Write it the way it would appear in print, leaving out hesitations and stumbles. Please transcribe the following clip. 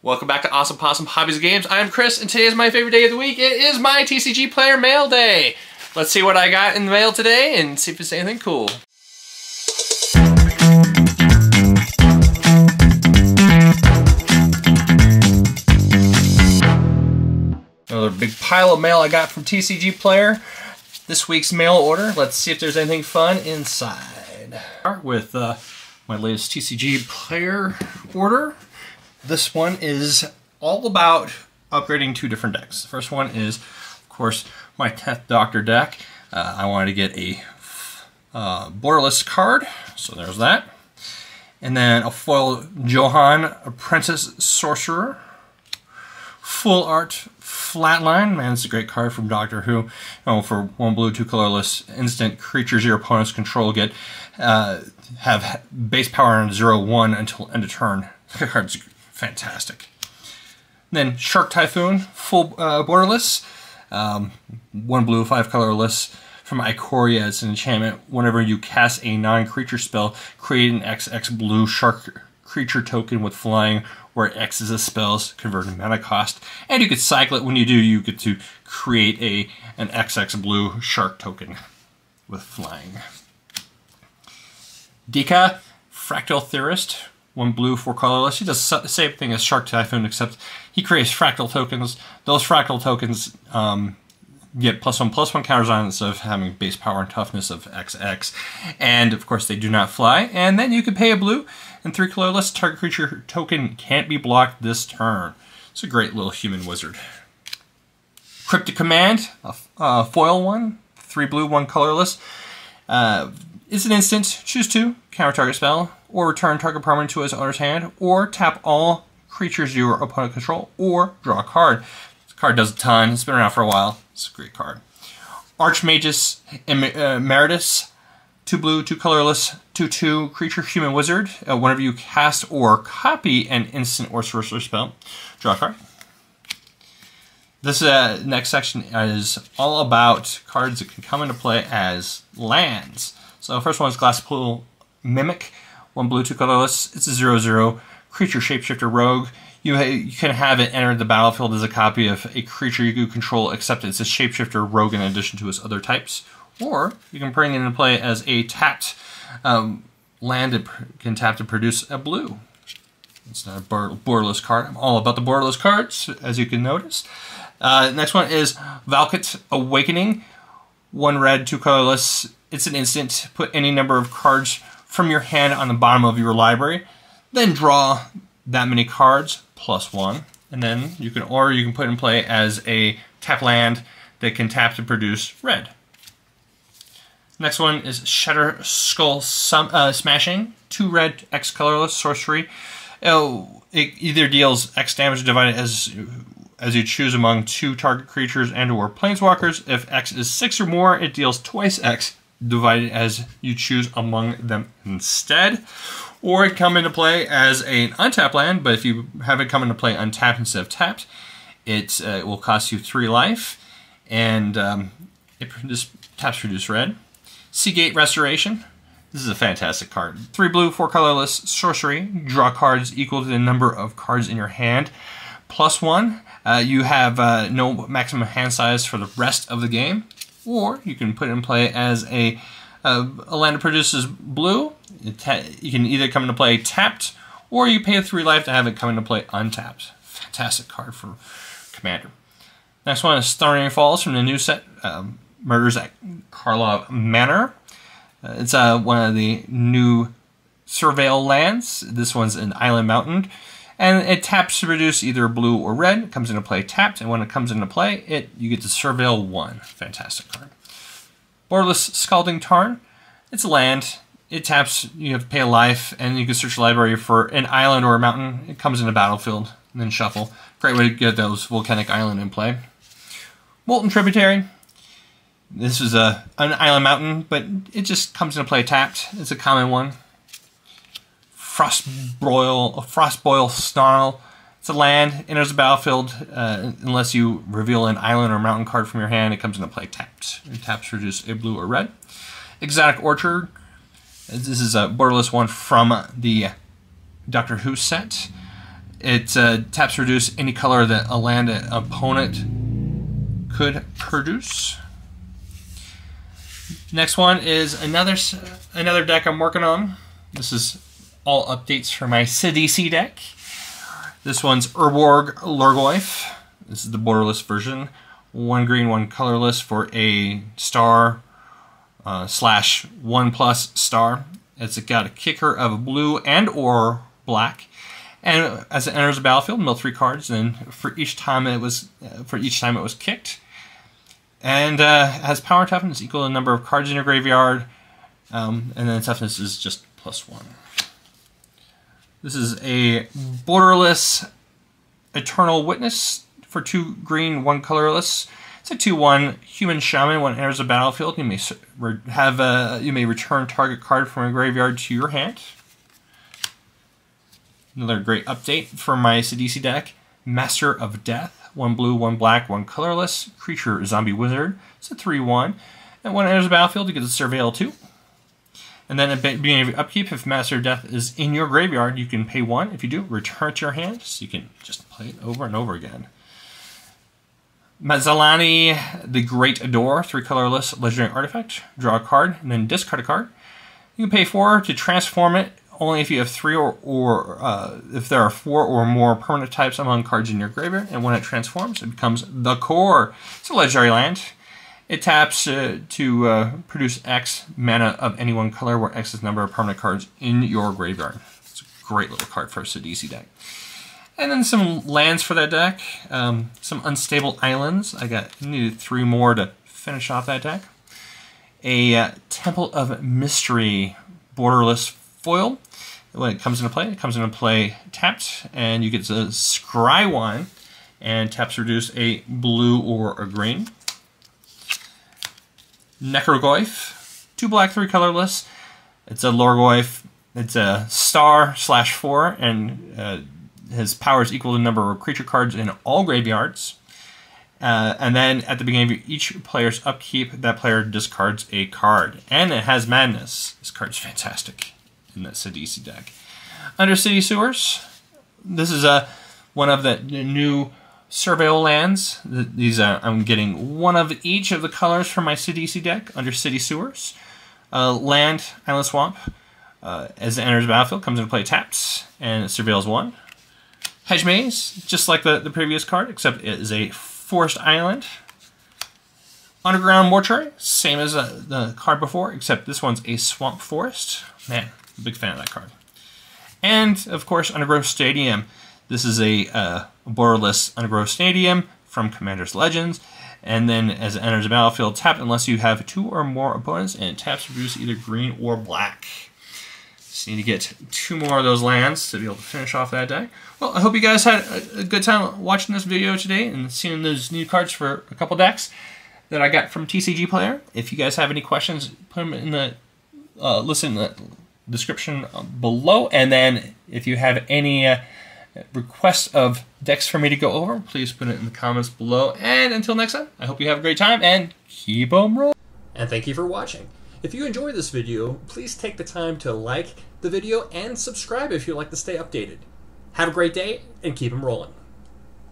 Welcome back to Awesome Possum Hobbies and Games. I'm Chris, and today is my favorite day of the week. It is my TCG Player Mail Day. Let's see what I got in the mail today and see if it's anything cool. Another big pile of mail I got from TCG Player. This week's mail order. Let's see if there's anything fun inside. Start with my latest TCG Player order. This one is all about upgrading two different decks. The first one is, of course, my 10th Doctor deck. I wanted to get a borderless card, so there's that. And then a foil Johann, Apprentice Sorcerer. Full art Flatline. Man, it's a great card from Doctor Who. For 1 blue, 2 colorless, instant creatures your opponents control get have base power on 0/1 until end of turn. The card's fantastic. Then Shark Typhoon, full borderless. 1 blue, 5 colorless from Ikoria. It's an enchantment. Whenever you cast a non-creature spell, create an XX blue shark creature token with flying, where X is a spell's converted mana cost. And you could cycle it. When you do, you get to create an XX blue shark token with flying. Dika, Fractal Theorist. 1 blue, 4 colorless. He does the same thing as Shark Typhoon, except he creates fractal tokens. Those fractal tokens get +1/+1 counters on it instead of having base power and toughness of XX. And of course, they do not fly. And then you can pay a blue and 3 colorless. Target creature token can't be blocked this turn. It's a great little human wizard. Cryptic Command, a foil one, 3 blue, 1 colorless. It's an instant. Choose 2, counter target spell, or return target permanent to its owner's hand, or tap all creatures your opponent control, or draw a card. This card does a ton. It's been around for a while. It's a great card. Archmagus Emeritus, 2 blue, 2 colorless, 2/2 creature human wizard. Whenever you cast or copy an instant or sorcerer spell, draw a card. This next section is all about cards that can come into play as lands. So the first one is Glasspool Mimic, 1 blue, 2 colorless. It's a 0/0 creature shapeshifter rogue. You can have it enter the battlefield as a copy of a creature you control, except it's a shapeshifter rogue in addition to its other types. Or you can bring it into play as a tapped land that can tap to produce a blue. It's not a borderless card. I'm all about the borderless cards, as you can notice. Next one is Valkut Awakening, 1 red, 2 colorless. It's an instant. Put any number of cards from your hand on the bottom of your library, then draw that many cards +1, and then you can put in play as a tap land that can tap to produce red. Next one is Shatter Skull Smashing, 2 red, X colorless sorcery. It either deals X damage divided as you choose among 2 target creatures and/or planeswalkers. If X is 6 or more, it deals twice X divided as you choose among them instead. Or it come into play as an untapped land, but if you have it come into play untapped instead of tapped, it will cost you 3 life, and it just taps to produce red. Seagate Restoration. This is a fantastic card. 3 blue, 4 colorless, sorcery. Draw cards equal to the number of cards in your hand. +1. You have no maximum hand size for the rest of the game. Or you can put it in play as a land that produces blue. You can either come into play tapped, or you pay 3 life to have it come into play untapped. Fantastic card for Commander. Next one is Thundering Falls from the new set, Murders at Karlov Manor. It's one of the new Surveil lands. This one's an island mountain. And it taps to produce either blue or red. It comes into play tapped, and when it comes into play, you get to Surveil 1. Fantastic card. Borderless Scalding Tarn. It's a land. It taps, you have to pay a life, and you can search the library for an island or a mountain. It comes into battlefield, and then shuffle. Great way to get those volcanic island in play. Molten Tributary. This is an island mountain, but it just comes into play tapped. It's a common one. Frostboil Snarl. It's a land, enters the battlefield unless you reveal an island or mountain card from your hand. It comes into play tapped. It taps to produce a blue or red. Exotic Orchard. This is a borderless one from the Doctor Who set. It taps to reduce any color that a land opponent could produce. Next one is another deck I'm working on. This is all updates for my CDC deck. This one's Urborg Lurgoyf. This is the borderless version. 1 green, 1 colorless for a star / 1+ star. It's got a kicker of blue and or black. And as it enters the battlefield, mill 3 cards, and for each time it was kicked. And has power and toughness equal to the number of cards in your graveyard, and then toughness is just +1. This is a borderless Eternal Witness for 2 green, 1 colorless. It's a 2/1 human shaman. When it enters the battlefield, you may return target card from a graveyard to your hand. Another great update for my CDC deck. Master of Death. 1 blue, 1 black, 1 colorless. Creature zombie wizard. It's a 3/1. And when it enters the battlefield, you get the Surveil 2. And then at the beginning of your upkeep, if Master of Death is in your graveyard, you can pay 1. If you do, return it to your hand, so you can just play it over and over again. Mazzalani, the Great Adore, 3 colorless legendary artifact. Draw a card, and then discard a card. You can pay 4 to transform it, only if you have 3 if there are 4 or more permanent types among cards in your graveyard. And when it transforms, it becomes the Core. It's a legendary land. It taps to produce X mana of any one color, where X is the number of permanent cards in your graveyard. It's a great little card for a CDC deck. And then some lands for that deck. Some Unstable Islands. I needed 3 more to finish off that deck. A Temple of Mystery borderless foil. When it comes into play tapped, and you get to scry 1, and taps to reduce a blue or a green. Necrogoyf, 2 black, 3 colorless. It's a Lurgoyf. It's a star /4, and his power is equal to the number of creature cards in all graveyards. And then at the beginning of each player's upkeep, that player discards a card. And it has Madness. This card's fantastic in the CDC deck. Under City Sewers, this is one of the new Surveil lands. These I'm getting 1 of each of the colors from my CDC deck under City Sewers. Land, Island Swamp. As it enters the battlefield, comes into play taps, and it surveils 1. Hedge Maze, just like the previous card, except it is a forest island. Underground Mortuary, same as the card before, except this one's a swamp forest. Man, big fan of that card. And, of course, Undergrowth Stadium. This is a borderless Undergrowth Stadium from Commander's Legends. And then as it enters the battlefield, tap unless you have 2 or more opponents, and it taps to produce either green or black. Just need to get 2 more of those lands to be able to finish off that deck. Well, I hope you guys had a good time watching this video today and seeing those new cards for a couple decks that I got from TCG Player. If you guys have any questions, put them in the listen in the description below. And then if you have any requests of decks for me to go over, please put it in the comments below. And until next time, I hope you have a great time and keep 'em rolling. And thank you for watching. If you enjoyed this video, please take the time to like the video and subscribe if you'd like to stay updated. Have a great day and keep 'em rolling.